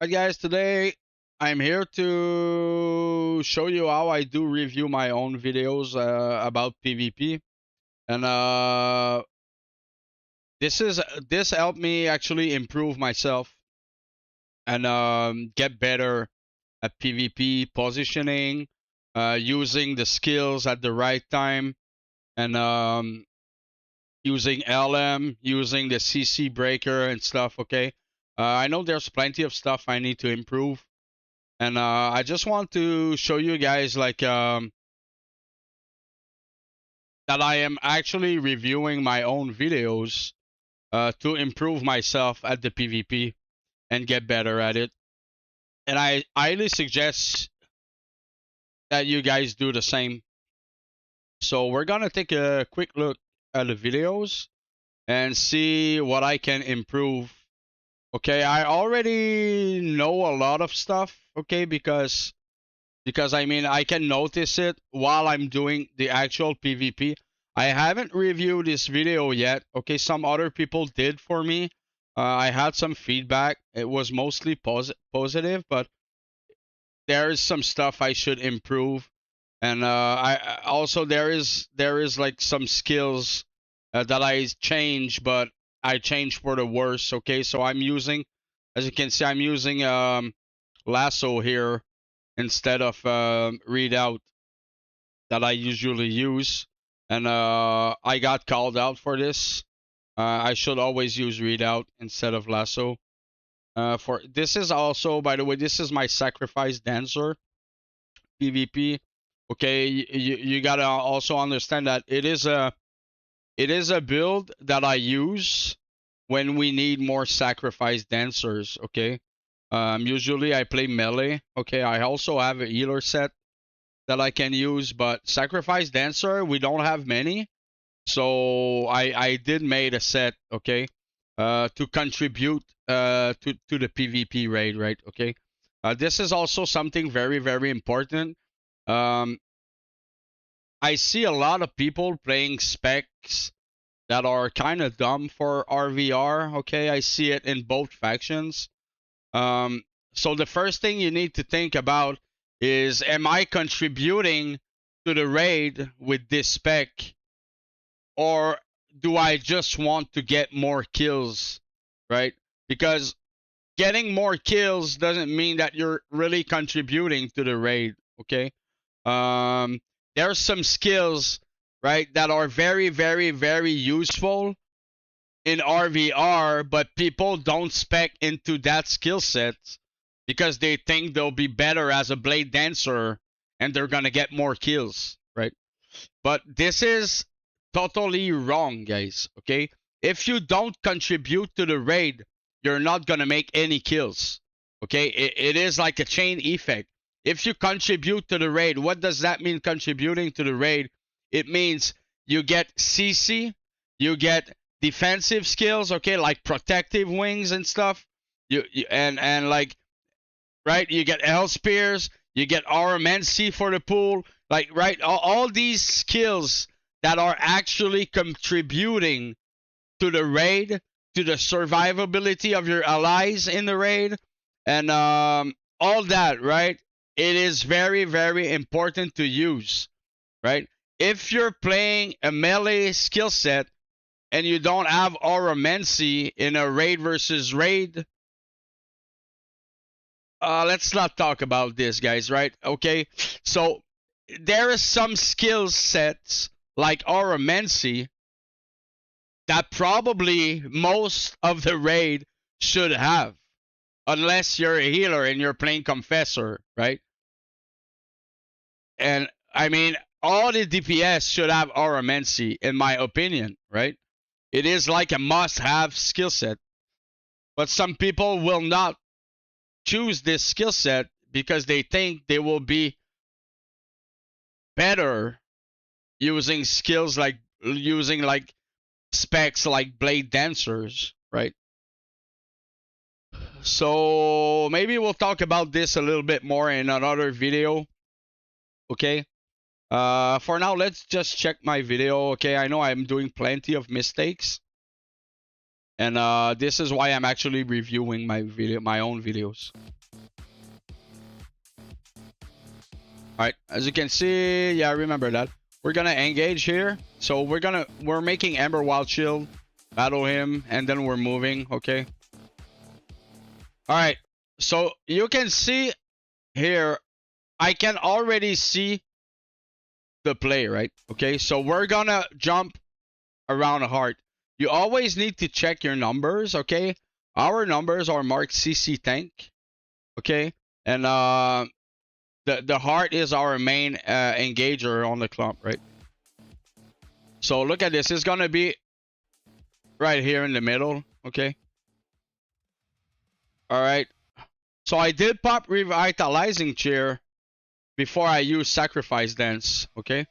Alright guys, today I'm here to show you how I do review my own videos about PvP. And this helped me actually improve myself and get better at PvP positioning, using the skills at the right time, and using Ellam, using the CC breaker and stuff, okay? I know there's plenty of stuff I need to improve. And I just want to show you guys like that I am actually reviewing my own videos to improve myself at the PvP and get better at it. And I highly suggest that you guys do the same. So we're gonna take a quick look at the videos and see what I can improve. Okay, I already know a lot of stuff, okay, because I mean I can notice it while I'm doing the actual PvP. I haven't reviewed this video yet. Okay, some other people did for me. I had some feedback. It was mostly positive, but there is some stuff I should improve. And I also there is like some skills that I changed, but I changed for the worse. Okay, so I'm using, as you can see, I'm using Lasso here instead of Readout that I usually use. And I got called out for this. I should always use Readout instead of Lasso. For this is also, by the way, this is my Sacrifice Dancer PvP. Okay, you gotta also understand that it is a build that I use when we need more Sacrifice Dancers. Okay, usually I play melee. Okay, I also have a healer set that I can use, but Sacrifice Dancer we don't have many, so I did made a set, okay, to contribute to the PvP raid, right? Okay, this is also something very important. Um, I see a lot of people playing specs that are kind of dumb for RVR. Okay, I see it in both factions. So the first thing you need to think about is, am I contributing to the raid with this spec, or do I just want to get more kills, right? Because getting more kills doesn't mean that you're really contributing to the raid, okay? There are some skills, right, that are very useful in RVR, but people don't spec into that skill set because they think they'll be better as a blade dancer and they're gonna get more kills, right? But this is totally wrong, guys, okay? If you don't contribute to the raid, you're not gonna make any kills, okay? It is like a chain effect. If you contribute to the raid, what does that mean, contributing to the raid? It means you get CC, you get defensive skills, okay, like protective wings and stuff. And like, right, you get L spears, you get RMNC for the pool, like, right, all these skills that are actually contributing to the raid, to the survivability of your allies in the raid, and all that, right? It is very important to use, right? If you're playing a melee skill set and you don't have RMNC in a raid versus raid, let's not talk about this, guys, right? Okay, so there are some skill sets like RMNC that probably most of the raid should have, unless you're a healer and you're playing Confessor, right? And I mean, all the DPS should have RMNC, in my opinion, right? It is like a must-have skill set. But some people will not choose this skill set because they think they will be better using skills like using like specs like blade dancers, right? So maybe we'll talk about this a little bit more in another video. Okay. For now, let's just check my video. Okay, I know I'm doing plenty of mistakes, And this is why I'm actually reviewing my own videos. Alright, as you can see, yeah, remember that. We're gonna engage here. So we're making Ember Wild Shield, battle him, and then we're moving, okay? Alright, so you can see here, I can already see the play, right? Okay, so we're gonna jump around a heart. You always need to check your numbers, okay? Our numbers are marked CC tank, okay? And the heart is our main engager on the clump, right? So look at this. It's gonna be right here in the middle, okay? All right. So I did pop Revitalizing Cheer before I use Sacrifice Dance, okay?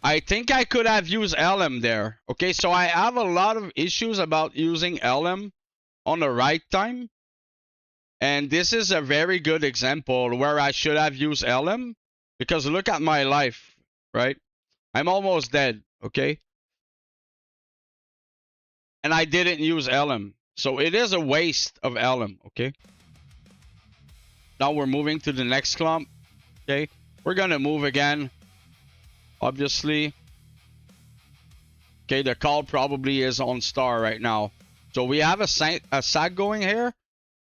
I think I could have used Ellam there. Okay, so I have a lot of issues about using Ellam on the right time. And this is a very good example where I should have used Ellam. Because look at my life, right? I'm almost dead, okay? And I didn't use Ellam. So it is a waste of Ellam, okay? Now we're moving to the next clump, okay? We're gonna move again. Obviously. Okay, the call probably is on star right now. So we have a sack going here.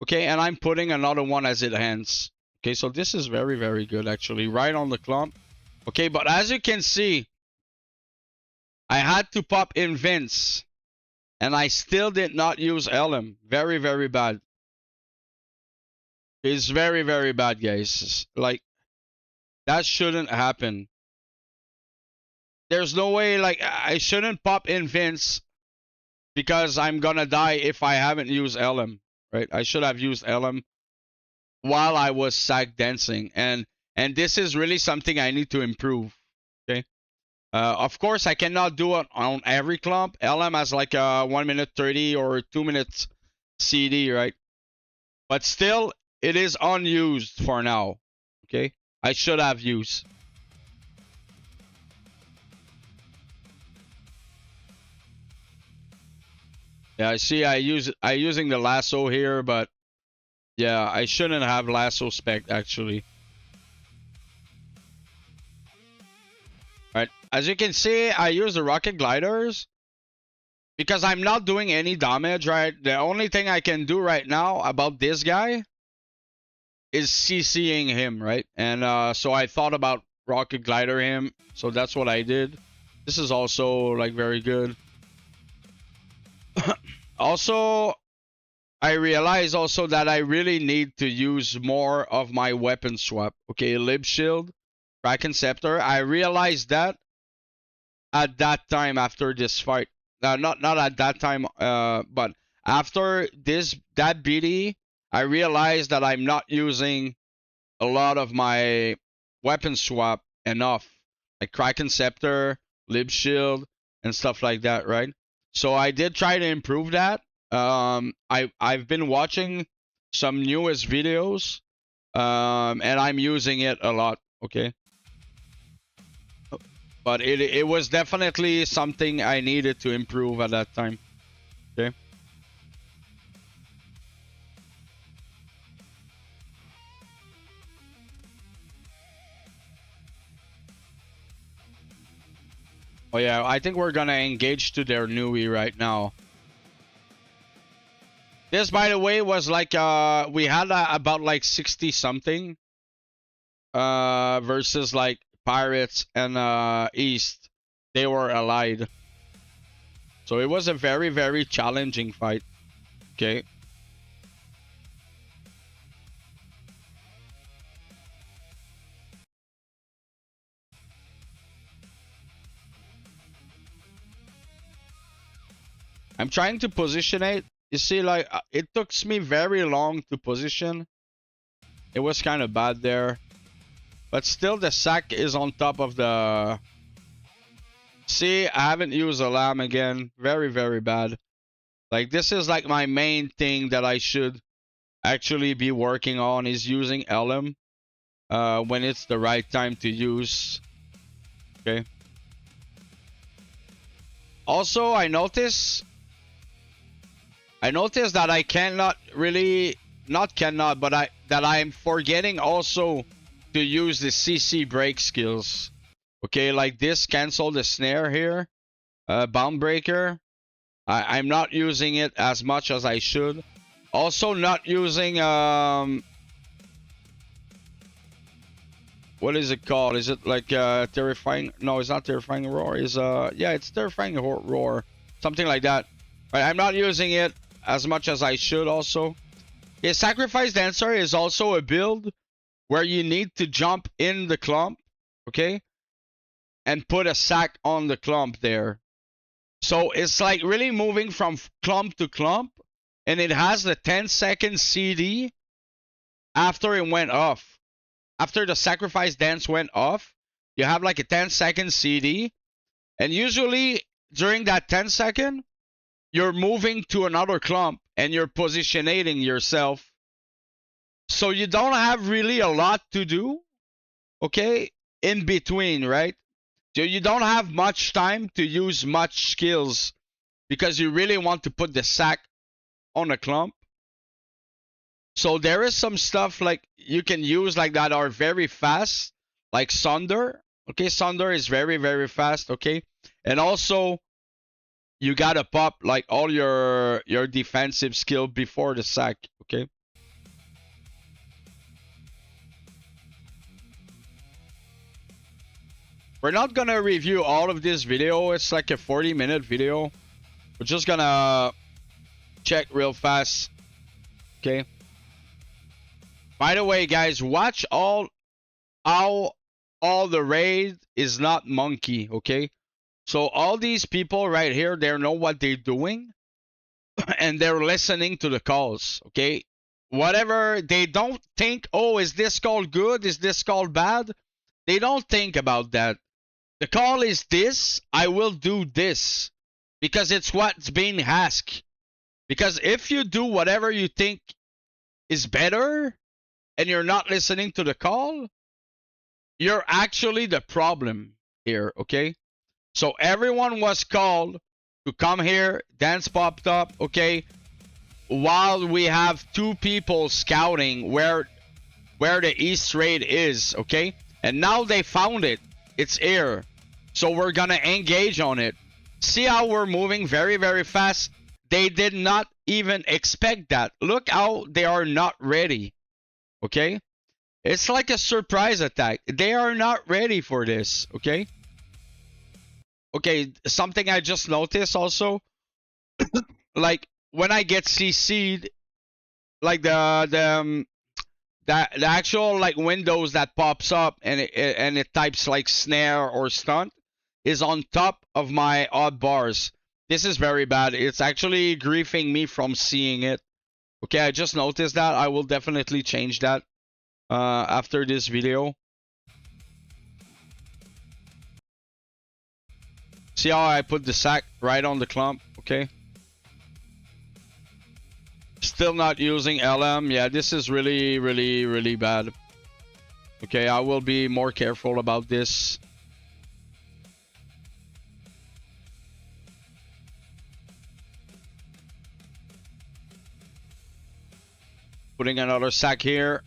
Okay, and I'm putting another one as it ends. Okay, so this is very, very good actually. Right on the clump. Okay, but as you can see, I had to pop Invinc. And I still did not use Ellam. Very, very bad. It's very, very bad, guys. Like, that shouldn't happen. There's no way, like, I shouldn't pop Invinc because I'm gonna die if I haven't used Ellam, right? I should have used Ellam while I was sack dancing, and this is really something I need to improve, okay? Of course, I cannot do it on every clump. Ellam has like a 1 minute 30 or 2 minutes CD, right? But still, it is unused for now, okay? I should have used. Yeah, I see. I using the lasso here, but yeah, I shouldn't have lasso spec actually. Right, as you can see, I use the rocket gliders because I'm not doing any damage. Right, the only thing I can do right now about this guy is CCing him. Right, and so I thought about rocket glider him, so that's what I did. This is also like very good. Also, I realize also that I really need to use more of my weapon swap. Okay, Lib Shield, Kraken Scepter. I realized that at that time after this fight. Not at that time, but after that BD, I realized that I'm not using a lot of my weapon swap enough. Like Kraken Scepter, Lib Shield, and stuff like that, right? So I did try to improve that. I've been watching some newest videos, and I'm using it a lot. Okay, but it was definitely something I needed to improve at that time. Okay. Oh yeah, I think we're gonna engage to their Nui right now. This, by the way, was like we had about like 60 something versus like Pirates and East. They were allied. So it was a very, very challenging fight. Okay. I'm trying to position it. You see, like, it took me very long to position. It was kind of bad there. But still, the sack is on top of the... See, I haven't used Ellam again. Very, very bad. Like, this is like my main thing that I should actually be working on is using Ellam when it's the right time to use. Okay. Also, I notice that I cannot really, not cannot, but that I'm forgetting also to use the CC break skills. Okay, like this, cancel the snare here, bound breaker. I'm not using it as much as I should. Also, not using what is it called? Is it like terrifying? No, it's not terrifying roar. Is yeah, it's terrifying roar, something like that. Right, I'm not using it as much as I should. Also, yeah, sacrifice dancer is also a build where you need to jump in the clump, okay, and put a sack on the clump there. So it's like really moving from clump to clump, and it has the 10-second CD after it went off. After the sacrifice dance went off, you have like a 10-second CD, and usually during that 10-second, you're moving to another clump and you're positioning yourself. So you don't have really a lot to do, okay, in between, right? So you don't have much time to use much skills because you really want to put the sack on a clump. So there is some stuff like you can use like that are very fast, like Sunder. Okay, Sunder is very, very fast, okay? And also you gotta pop like all your defensive skill before the sack, okay? We're not gonna review all of this video. It's like a 40-minute video. We're just gonna check real fast. Okay. By the way, guys, watch how all the raid is not monkey. Okay. So all these people right here, they know what they're doing, and they're listening to the calls. Okay. Whatever, they don't think, oh, is this call good? Is this call bad? They don't think about that. The call is this, I will do this. Because it's what's being asked. Because if you do whatever you think is better, and you're not listening to the call, you're actually the problem here, okay? So everyone was called to come here, dance popped up, okay? While we have two people scouting where the East raid is, okay? And now they found it. It's here. So we're gonna engage on it. See how we're moving very, very fast? They did not even expect that. Look how they are not ready. Okay? It's like a surprise attack. They are not ready for this. Okay? Okay, something I just noticed also. Like, when I get CC'd, like the actual like windows that pops up and it types like snare or stunt is on top of my odd bars. This is very bad. It's actually griefing me from seeing it. Okay, I just noticed that. I will definitely change that after this video. See how I put the sack right on the clump? Okay. Still not using Ellam. Yeah, this is really, really, really bad. Okay, I will be more careful about this. Putting another sack here.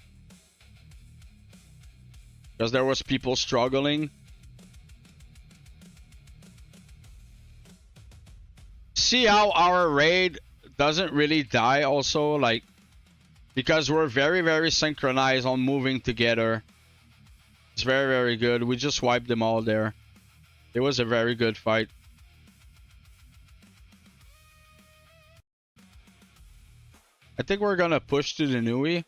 Because there was people struggling. See how our raid doesn't really die also, like, because we're very, very synchronized on moving together. It's very, very good. We just wiped them all there. It was a very good fight. I think we're gonna push to the Nui.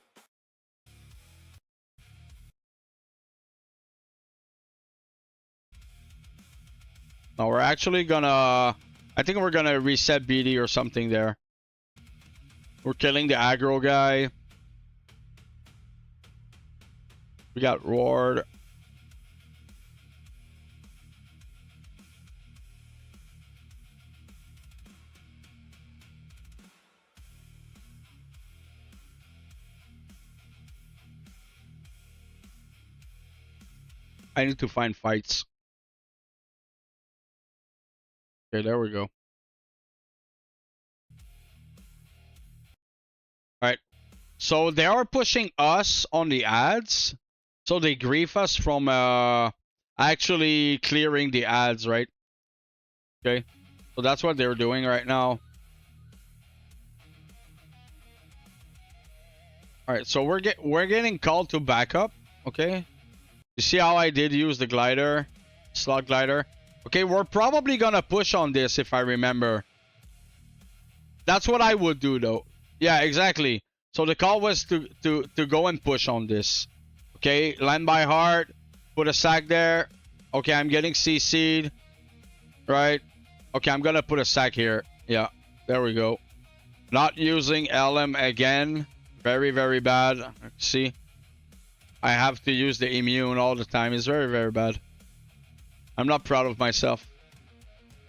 No, we're actually gonna... I think we're gonna reset BD or something there. We're killing the aggro guy. We got roared. I need to find fights. Okay, there we go. Alright. So they are pushing us on the ads. So they grief us from actually clearing the ads, right? Okay. So that's what they're doing right now. Alright, so we're getting called to backup. Okay. You see how I did use the glider? Slot glider. Okay, we're probably gonna push on this if I remember. That's what I would do though. Yeah, exactly. So the call was to go and push on this. Okay, land by heart. Put a sack there. Okay, I'm getting CC'd. Right. Okay, I'm gonna put a sack here. Yeah, there we go. Not using Ellam again. Very, very bad. See? I have to use the immune all the time. It's very, very bad. I'm not proud of myself.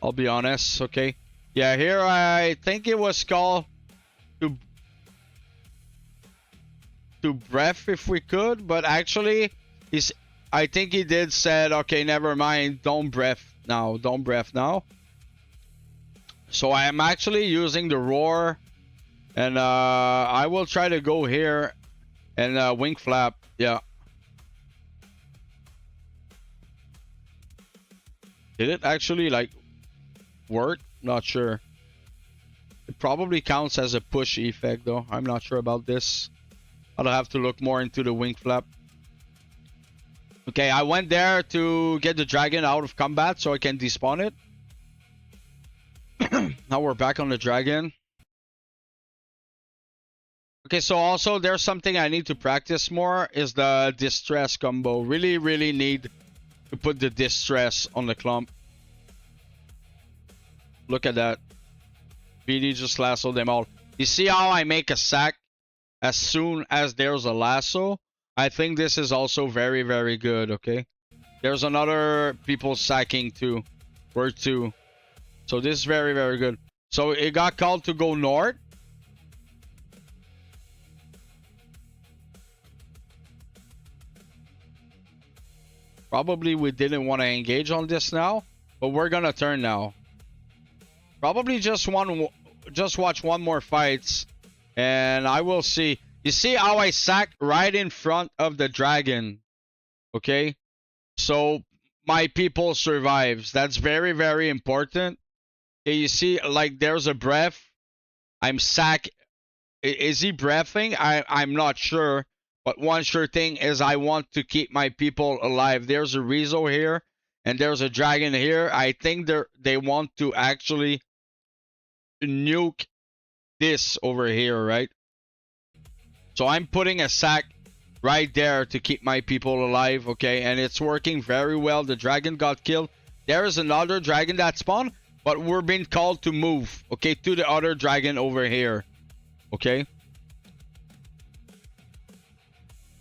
I'll be honest, okay? Yeah, here I think it was called to breath if we could, but actually I think he did said, okay, never mind, don't breath now. Don't breath now. So I am actually using the roar, and I will try to go here and wing flap. Yeah. Did it actually like work? Not sure. It probably counts as a push effect though. I'm not sure about this. I'll have to look more into the wing flap. Okay, I went there to get the dragon out of combat so I can despawn it. Now we're back on the dragon. Okay, so also there's something I need to practice more is the distress combo. Really, really need to put the distress on the clump. Look at that. VD just lasso them all. You see how I make a sack as soon as there's a lasso? I think this is also very, very good, okay? There's another people sacking too. We're two. So this is very, very good. So it got called to go north. Probably we didn't want to engage on this now, but we're gonna turn now. Probably just watch one more fights, and I will see. You see how I sack right in front of the dragon, okay? So my people survives. That's very, very important. Okay, you see, like there's a breath. I'm sack. Is he breathing? I'm not sure. But one sure thing is I want to keep my people alive. There's a Rezo here, and there's a dragon here. I think they want to actually nuke this over here, right? So I'm putting a sack right there to keep my people alive, okay? And it's working very well. The dragon got killed. There is another dragon that spawned, but we're being called to move, okay, to the other dragon over here, okay?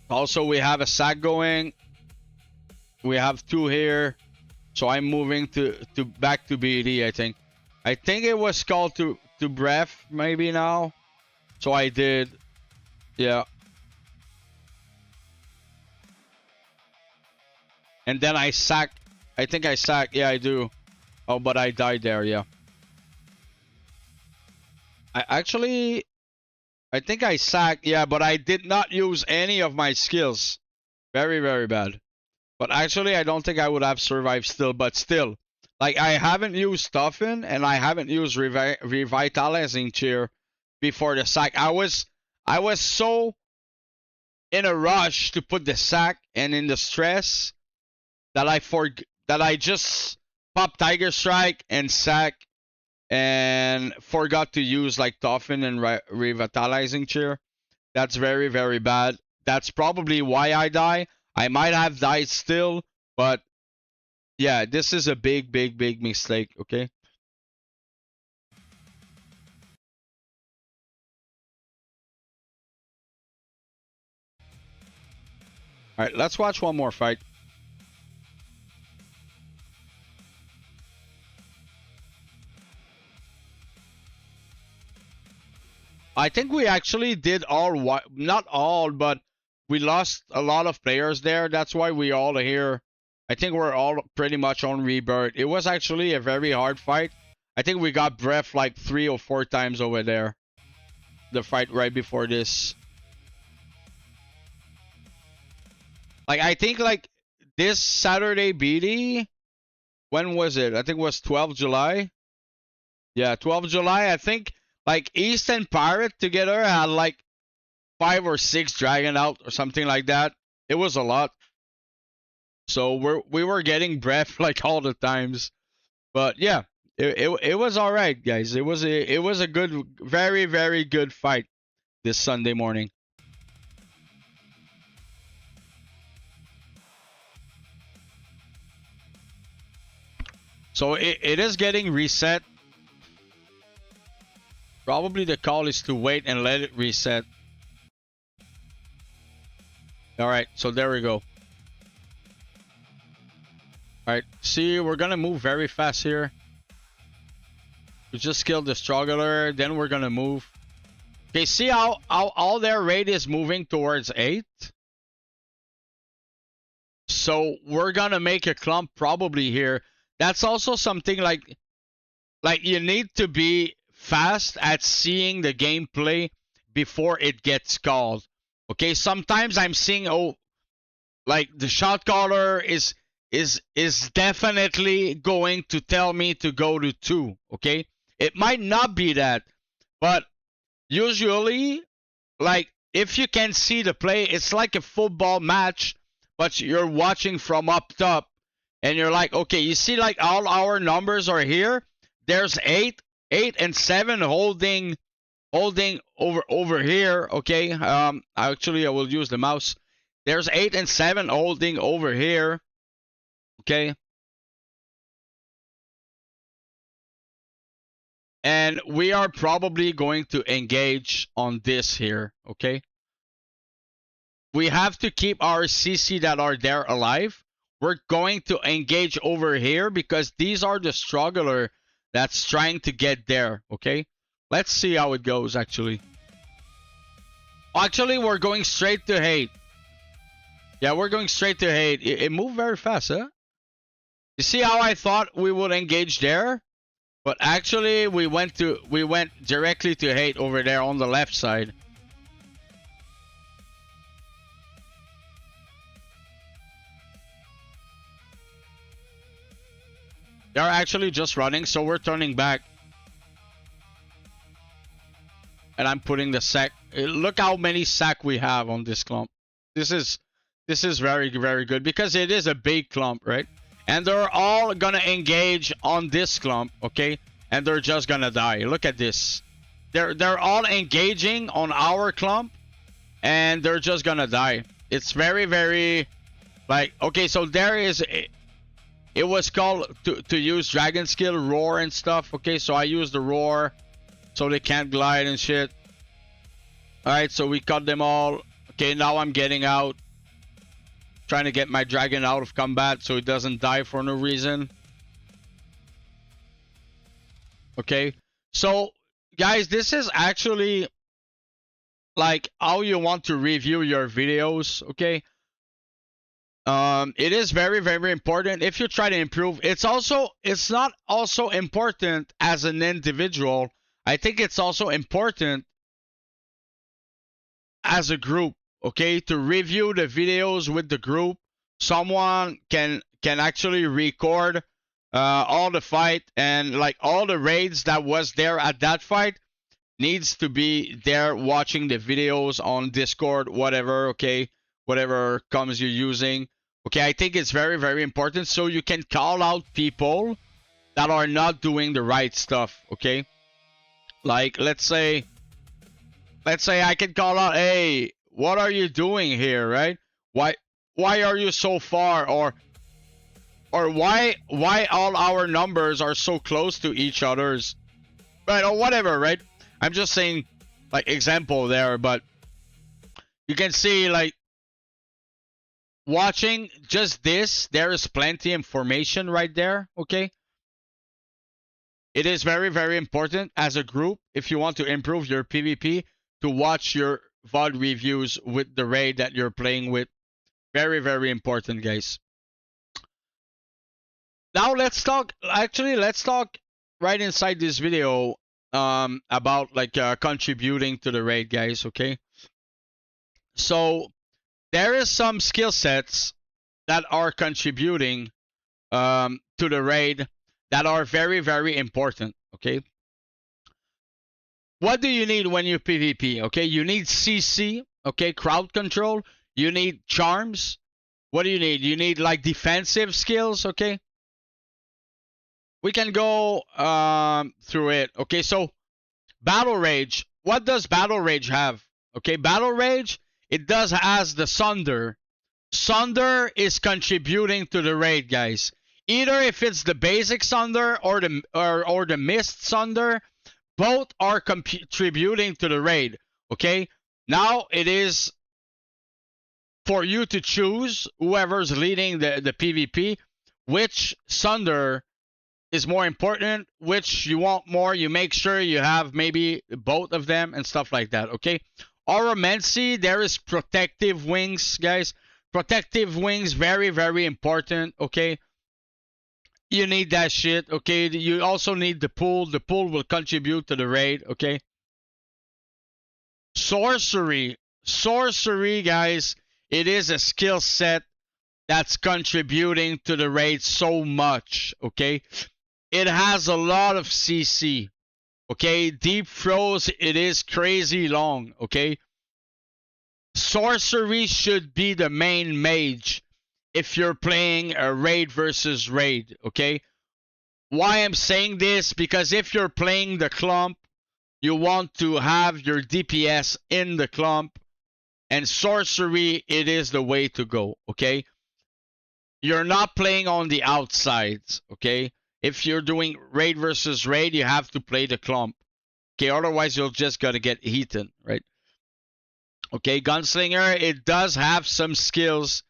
Also, we have a sack going. We have two here. So I'm moving to back to BD, I think. I think it was called to breath maybe now. So I did. Yeah. And then I sack. I think I sack. Yeah, I do. Oh, but I died there, yeah. I think I sacked, yeah, but I did not use any of my skills. Very, very bad. But actually, I don't think I would have survived still, but still. Like, I haven't used Toughen, and I haven't used Revitalizing Cheer before the sack. I was so in a rush to put the sack and in the stress that I just popped Tiger Strike and sack and forgot to use like Toughen and Revitalizing Cheer. That's very, very bad. That's probably why I die. I might have died still, but yeah, this is a big, big, big mistake, okay? Alright, let's watch one more fight. I think we actually did all, not all, but we lost a lot of players there. That's why we all are here. I think we're all pretty much on rebirth. It was actually a very hard fight. I think we got breath like 3 or 4 times over there. The fight right before this. Like, I think like this Saturday BD, when was it? I think it was 12 July. Yeah, 12 July. I think like East and Pirate together had like 5 or 6 Dragon out or something like that. It was a lot. So we were getting breath like all the times. But yeah, it was all right, guys. It was a good, very, very good fight this Sunday morning. So it is getting reset. Probably the call is to wait and let it reset. Alright, so there we go. Alright, see, we're gonna move very fast here. We just killed the struggler, then we're gonna move. Okay, see how all their rate is moving towards 8? So we're gonna make a clump probably here. That's also something like you need to be fast at seeing the gameplay before it gets called. Okay, sometimes I'm seeing, oh, like the shot caller is definitely going to tell me to go to 2. Okay, it might not be that, but usually, like, if you can see the play, it's like a football match, but you're watching from up top. And you're like, okay, you see like all our numbers are here. There's 8 and 7 holding over here, okay? Actually I will use the mouse. There's 8 and 7 holding over here. Okay? And we are probably going to engage on this here, okay? We have to keep our CC that are there alive. We're going to engage over here because these are the struggler that's trying to get there, okay? Let's see how it goes, actually. Actually, we're going straight to hate. Yeah, we're going straight to hate. It moved very fast, huh? You see how I thought we would engage there? But actually, we went directly to hate over there on the left side. They're actually just running, so we're turning back. And I'm putting the sack. Look how many sack we have on this clump. This is very, very good because it is a big clump, right? And they're all gonna engage on this clump, okay? And they're just gonna die. Look at this. They're all engaging on our clump, and they're just gonna die. It's very, very, like, okay. So there is. It was called to use dragon skill, roar and stuff. Okay, so I use the roar so they can't glide and shit. Alright, so we cut them all. Okay, now I'm getting out. Trying to get my dragon out of combat so it doesn't die for no reason. Okay, so guys, this is actually like how you want to review your videos, okay? It is very, very important if you try to improve. It's not also important as an individual. I think it's also important as a group, okay? To review the videos with the group. Someone can actually record all the fight, and like all the raids that was there at that fight needs to be there watching the videos on Discord, whatever, okay? Whatever comes you're using. Okay, I think it's very, very important so you can call out people that are not doing the right stuff, okay? Like, let's say I can call out, hey, what are you doing here, right? Why are you so far? Or why all our numbers are so close to each other's, right? Or whatever, right? I'm just saying, like, example there, but you can see, like, watching just this, there is plenty of information right there, okay? It is very, very important as a group, if you want to improve your PvP, to watch your VOD reviews with the raid that you're playing with. Very, very important, guys. Now let's talk right inside this video about like contributing to the raid, guys. Okay, so there is some skill sets that are contributing to the raid that are very, very important. Okay, what do you need when you PvP? Okay, you need CC. Okay, crowd control. You need charms. What do you need? You need like defensive skills. Okay, we can go through it. Okay, so Battle Rage. What does Battle Rage have? Okay, Battle Rage, it does has the Sunder. Sunder is contributing to the raid, guys. Either if it's the basic Sunder or the Mist Sunder, both are contributing to the raid. Okay, now it is for you to choose whoever's leading the PvP, which Sunder is more important, which you want more. You make sure you have maybe both of them and stuff like that. Okay, Oromancy, there is protective wings, guys. Protective wings, very, very important. Okay, you need that shit. Okay, you also need the pool. The pool will contribute to the raid. Okay, sorcery, guys, it is a skill set that's contributing to the raid so much. Okay, it has a lot of CC. Okay, deep throws, it is crazy long. Okay, sorcery should be the main mage if you're playing a raid versus raid. Okay, why I'm saying this, because if you're playing the clump, you want to have your DPS in the clump, and sorcery, it is the way to go. Okay, you're not playing on the outsides. Okay, if you're doing raid versus raid, you have to play the clump. Okay, otherwise you're just gonna get eaten, right? Okay, Gunslinger, it does have some skills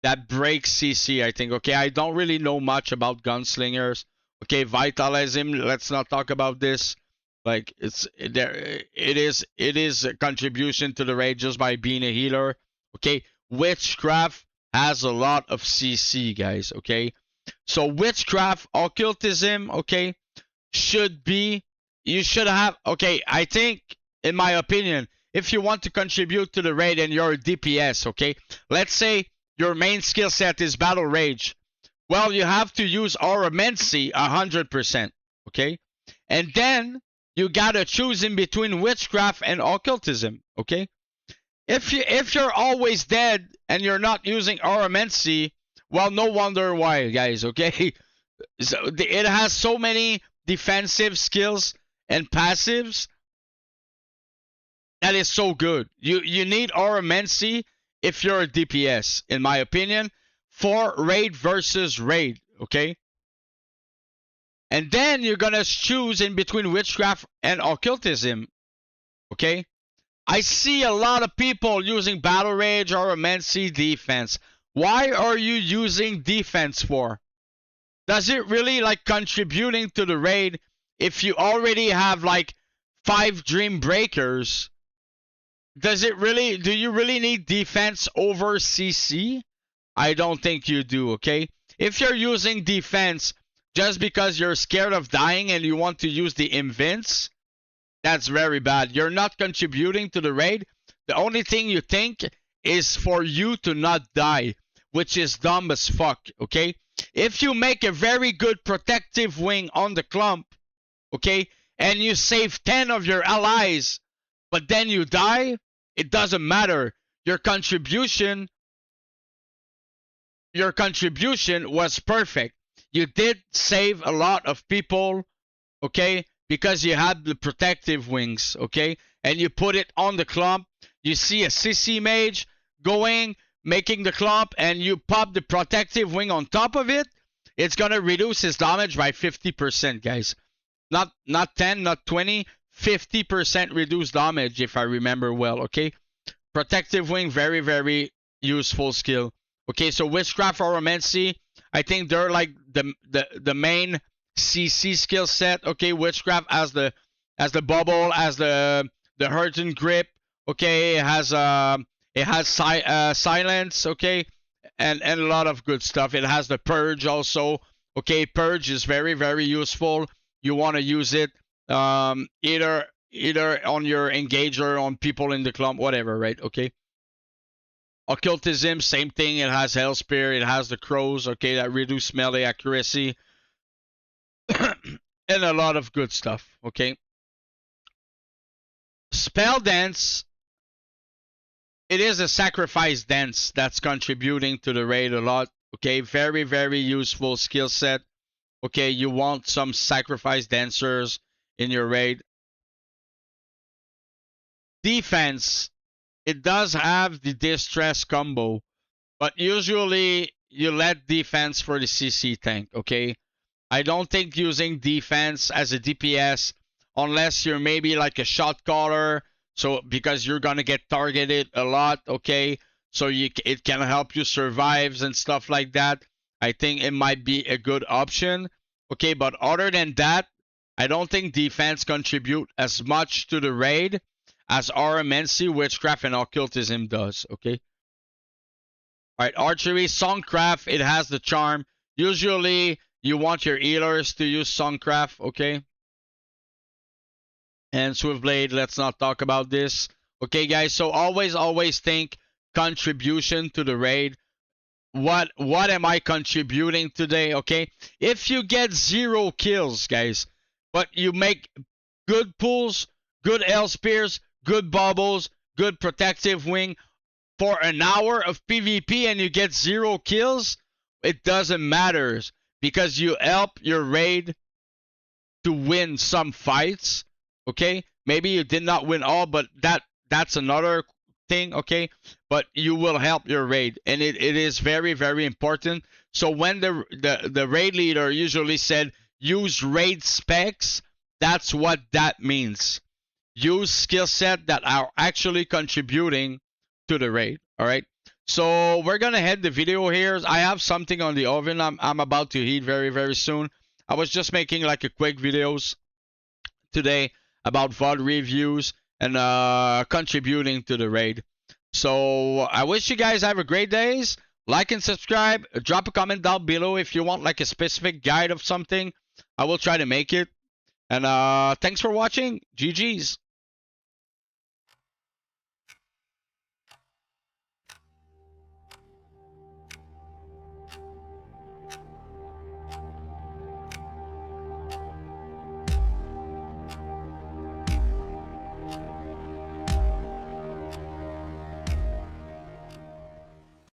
that break CC, I think. Okay, I don't really know much about Gunslingers. Okay, Vitalism, let's not talk about this. Like, it is a contribution to the raid just by being a healer. Okay, Witchcraft has a lot of CC, guys. Okay, so Witchcraft, Occultism, okay, you should have, okay, I think, in my opinion, if you want to contribute to the raid and you're a DPS, okay, let's say your main skill set is Battle Rage, well, you have to use Oromancy 100%, okay, and then you gotta choose in between Witchcraft and Occultism, okay. If you're always dead and you're not using Oromancy, well, no wonder why, guys, okay. So it has so many defensive skills and passives that is so good. You need Oromancy if you're a DPS, in my opinion, for raid versus raid, okay? And then you're gonna choose in between Witchcraft and Occultism, okay? I see a lot of people using Battle Rage, Oromancy, defense. Why are you using defense for? Does it really like contributing to the raid if you already have like 5 Dream Breakers? Do you really need defense over CC? I don't think you do, okay? If you're using defense just because you're scared of dying and you want to use the Invinc, that's very bad. You're not contributing to the raid. The only thing you think is for you to not die, which is dumb as fuck, okay? If you make a very good protective wing on the clump, okay, and you save 10 of your allies, but then you die, it doesn't matter. Your contribution was perfect. You did save a lot of people, okay, because you had the protective wings, okay, and you put it on the clump. You see a CC mage going, making the clump, and you pop the protective wing on top of it, it's gonna reduce his damage by 50%, guys. Not 10, not 20, 50% reduced damage, if I remember well, okay? Protective wing, very, very useful skill. Okay, so Witchcraft, Oromancy, I think they're like the main CC skill set. Okay, Witchcraft as the bubble, as the hurt and grip. Okay, it has silence. Okay, and a lot of good stuff. It has the purge also. Okay, purge is very, very useful. you want to use it. Either on your engager, on people in the clump, whatever, right? Okay. Occultism, same thing. It has Hell Spear, it has the crows, okay, that reduce melee accuracy, and a lot of good stuff, okay. Spell Dance, it is a sacrifice dance that's contributing to the raid a lot, okay. Very, very useful skill set, okay. You want some sacrifice dancers in your raid. Defense, it does have the distress combo, but usually you let defense for the CC tank, okay? I don't think using defense as a DPS, unless you're maybe like a shot caller, so because you're gonna get targeted a lot, okay? So it can help you survive and stuff like that. I think it might be a good option, okay? But other than that, I don't think defense contribute as much to the raid as RMNC, Witchcraft, and Occultism does, okay? Alright, Archery, Songcraft, it has the charm. Usually, you want your healers to use Songcraft, okay? And Swiftblade, let's not talk about this. Okay, guys, so always think contribution to the raid. What am I contributing today, okay? If you get 0 kills, guys, but you make good pulls, good L spears, good bubbles, good protective wing for an hour of PvP and you get 0 kills, it doesn't matter because you help your raid to win some fights, okay? Maybe you did not win all, but that's another thing, okay? But you will help your raid, and it is very, very important. So when the raid leader usually said use raid specs, that's what that means. Use skill set that are actually contributing to the raid. All right. So we're gonna head the video here. I have something on the oven. I'm about to heat very, very soon. I was just making like a quick videos today about VOD reviews and contributing to the raid. So I wish you guys have a great days. Like and subscribe. Drop a comment down below if you want like a specific guide of something. I will try to make it. And thanks for watching. GG's.